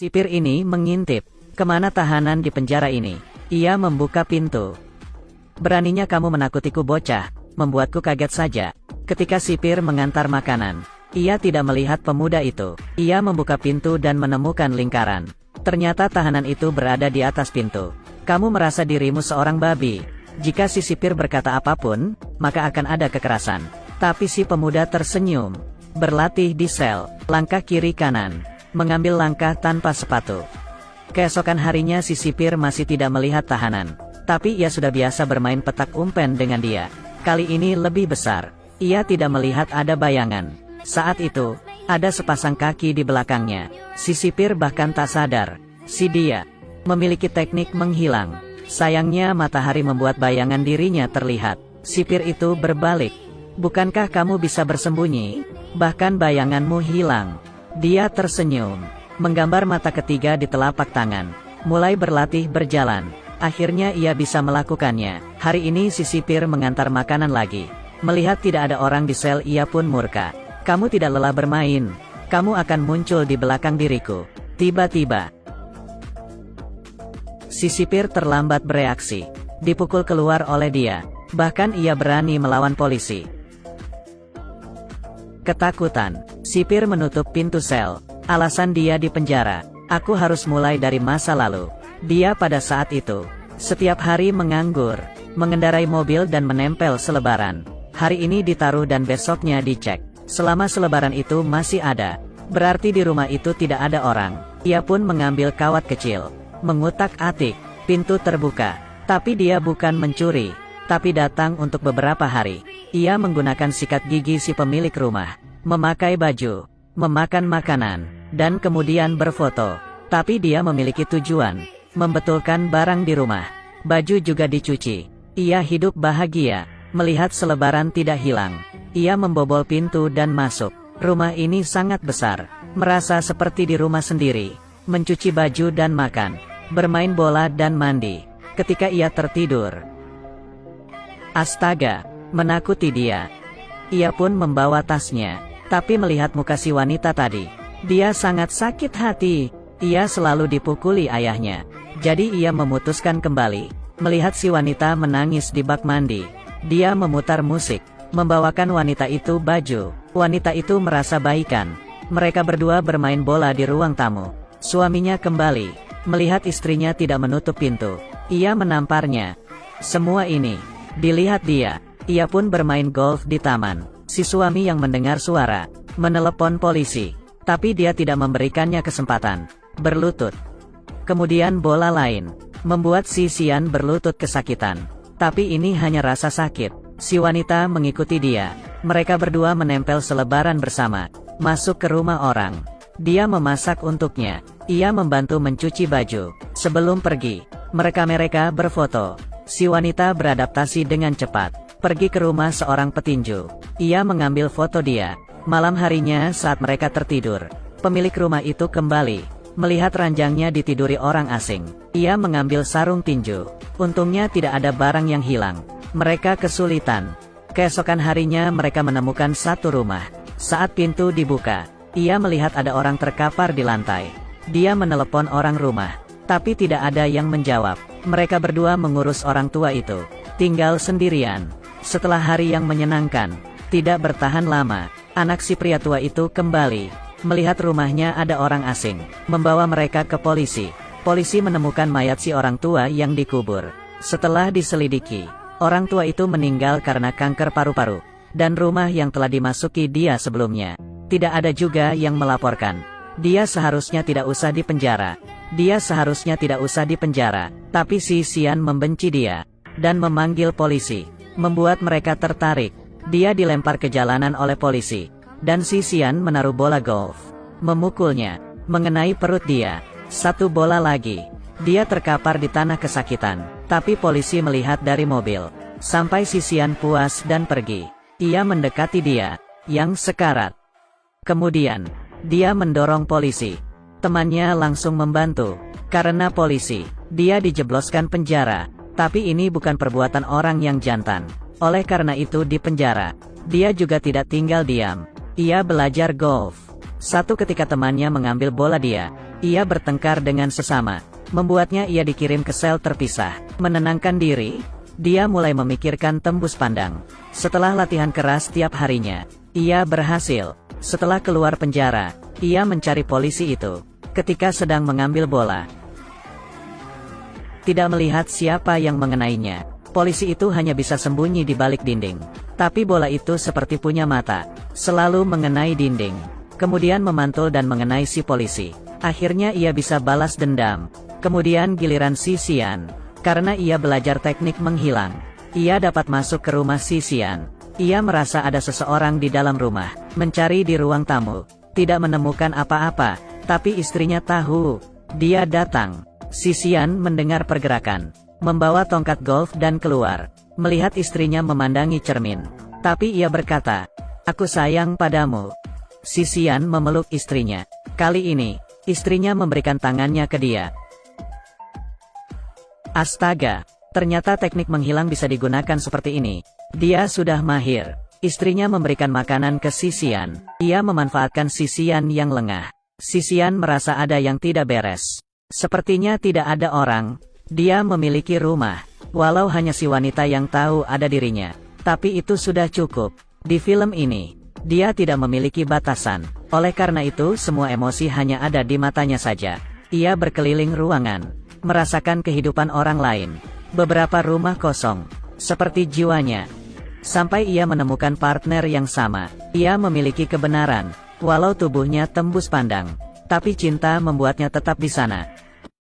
Sipir ini mengintip, kemana tahanan di penjara ini. Ia membuka pintu. Beraninya kamu menakutiku bocah, membuatku kaget saja. Ketika sipir mengantar makanan, ia tidak melihat pemuda itu. Ia membuka pintu dan menemukan lingkaran. Ternyata tahanan itu berada di atas pintu. Kamu merasa dirimu seorang babi. Jika si sipir berkata apapun, maka akan ada kekerasan. Tapi si pemuda tersenyum. Berlatih di sel, langkah kiri kanan, mengambil langkah tanpa sepatu. Keesokan harinya si sipir masih tidak melihat tahanan. Tapi ia sudah biasa bermain petak umpen dengan dia. Kali ini lebih besar. Ia tidak melihat ada bayangan. Saat itu, ada sepasang kaki di belakangnya. Si sipir bahkan tak sadar. Si dia memiliki teknik menghilang. Sayangnya matahari membuat bayangan dirinya terlihat. Sipir itu berbalik. Bukankah kamu bisa bersembunyi? Bahkan bayanganmu hilang. Dia tersenyum. Menggambar mata ketiga di telapak tangan. Mulai berlatih berjalan. Akhirnya ia bisa melakukannya. Hari ini si sipir mengantar makanan lagi. Melihat tidak ada orang di sel, ia pun murka. Kamu tidak lelah bermain. Kamu akan muncul di belakang diriku. Tiba-tiba, si sipir terlambat bereaksi. Dipukul keluar oleh dia. Bahkan ia berani melawan polisi. Ketakutan, sipir menutup pintu sel. Alasan dia di penjara. Aku harus mulai dari masa lalu. Dia pada saat itu, setiap hari menganggur, mengendarai mobil dan menempel selebaran. Hari ini ditaruh dan besoknya dicek. Selama selebaran itu masih ada, berarti di rumah itu tidak ada orang. Ia pun mengambil kawat kecil, mengutak-atik, pintu terbuka. Tapi dia bukan mencuri, tapi datang untuk beberapa hari. Ia menggunakan sikat gigi si pemilik rumah, memakai baju, memakan makanan, dan kemudian berfoto. Tapi dia memiliki tujuan, membetulkan barang di rumah. Baju juga dicuci. Ia hidup bahagia, melihat selebaran tidak hilang. Ia membobol pintu dan masuk. Rumah ini sangat besar, merasa seperti di rumah sendiri. Mencuci baju dan makan, bermain bola dan mandi. Ketika ia tertidur, astaga, menakuti dia. Ia pun membawa tasnya. Tapi melihat muka si wanita tadi, dia sangat sakit hati. Ia selalu dipukuli ayahnya. Jadi ia memutuskan kembali. Melihat si wanita menangis di bak mandi, dia memutar musik, membawakan wanita itu baju. Wanita itu merasa baikan. Mereka berdua bermain bola di ruang tamu. Suaminya kembali, melihat istrinya tidak menutup pintu. Ia menamparnya. Semua ini dilihat dia. Ia pun bermain golf di taman. Si suami yang mendengar suara, menelepon polisi. Tapi dia tidak memberikannya kesempatan. Berlutut. Kemudian bola lain, membuat si Sian berlutut kesakitan. Tapi ini hanya rasa sakit. Si wanita mengikuti dia. Mereka berdua menempel selebaran bersama. Masuk ke rumah orang. Dia memasak untuknya. Ia membantu mencuci baju. Sebelum pergi, mereka berfoto. Si wanita beradaptasi dengan cepat. Pergi ke rumah seorang petinju. Ia mengambil foto dia. Malam harinya saat mereka tertidur, pemilik rumah itu kembali. Melihat ranjangnya ditiduri orang asing. Ia mengambil sarung tinju. Untungnya tidak ada barang yang hilang. Mereka kesulitan. Keesokan harinya mereka menemukan satu rumah. Saat pintu dibuka, ia melihat ada orang terkapar di lantai. Dia menelepon orang rumah, tapi tidak ada yang menjawab. Mereka berdua mengurus orang tua itu. Tinggal sendirian. Setelah hari yang menyenangkan, tidak bertahan lama, anak si pria tua itu kembali. Melihat rumahnya ada orang asing, membawa mereka ke polisi. Polisi menemukan mayat si orang tua yang dikubur. Setelah diselidiki, orang tua itu meninggal karena kanker paru-paru. Dan rumah yang telah dimasuki dia sebelumnya, tidak ada juga yang melaporkan. Dia seharusnya tidak usah dipenjara. Dia seharusnya tidak usah dipenjara. Tapi si Sian membenci dia, dan memanggil polisi, membuat mereka tertarik. Dia dilempar ke jalanan oleh polisi. Dan si Sian menaruh bola golf, memukulnya, mengenai perut dia. Satu bola lagi. Dia terkapar di tanah kesakitan. Tapi polisi melihat dari mobil. Sampai si Sian puas dan pergi. Ia mendekati dia, yang sekarat. Kemudian, dia mendorong polisi. Temannya langsung membantu. Karena polisi, dia dijebloskan penjara. Tapi ini bukan perbuatan orang yang jantan. Oleh karena itu di penjara, dia juga tidak tinggal diam. Ia belajar golf. Satu ketika temannya mengambil bola dia, Ia bertengkar dengan sesama, membuatnya ia dikirim ke sel terpisah. Menenangkan diri, dia mulai memikirkan tembus pandang. Setelah latihan keras tiap harinya, ia berhasil. Setelah keluar penjara, ia mencari polisi itu. Ketika sedang mengambil bola, tidak melihat siapa yang mengenainya. Polisi itu hanya bisa sembunyi di balik dinding. Tapi bola itu seperti punya mata, selalu mengenai dinding. Kemudian memantul dan mengenai si polisi. Akhirnya ia bisa balas dendam. Kemudian giliran si Xian. Karena ia belajar teknik menghilang, ia dapat masuk ke rumah si Xian. Ia merasa ada seseorang di dalam rumah. Mencari di ruang tamu, tidak menemukan apa-apa. Tapi istrinya tahu. Dia datang. Si Xian mendengar pergerakan, membawa tongkat golf dan keluar. Melihat istrinya memandangi cermin. Tapi ia berkata, "Aku sayang padamu." Si Xian memeluk istrinya. Kali ini, istrinya memberikan tangannya ke dia. Astaga, ternyata teknik menghilang bisa digunakan seperti ini. Dia sudah mahir. Istrinya memberikan makanan ke si Xian. Ia memanfaatkan si Xian yang lengah. Si Xian merasa ada yang tidak beres. Sepertinya tidak ada orang. Dia memiliki rumah. Walau hanya si wanita yang tahu ada dirinya. Tapi itu sudah cukup. Di film ini, dia tidak memiliki batasan. Oleh karena itu semua emosi hanya ada di matanya saja. Ia berkeliling ruangan, merasakan kehidupan orang lain. Beberapa rumah kosong, seperti jiwanya. Sampai ia menemukan partner yang sama. Ia memiliki kebenaran, walau tubuhnya tembus pandang. Tapi cinta membuatnya tetap di sana.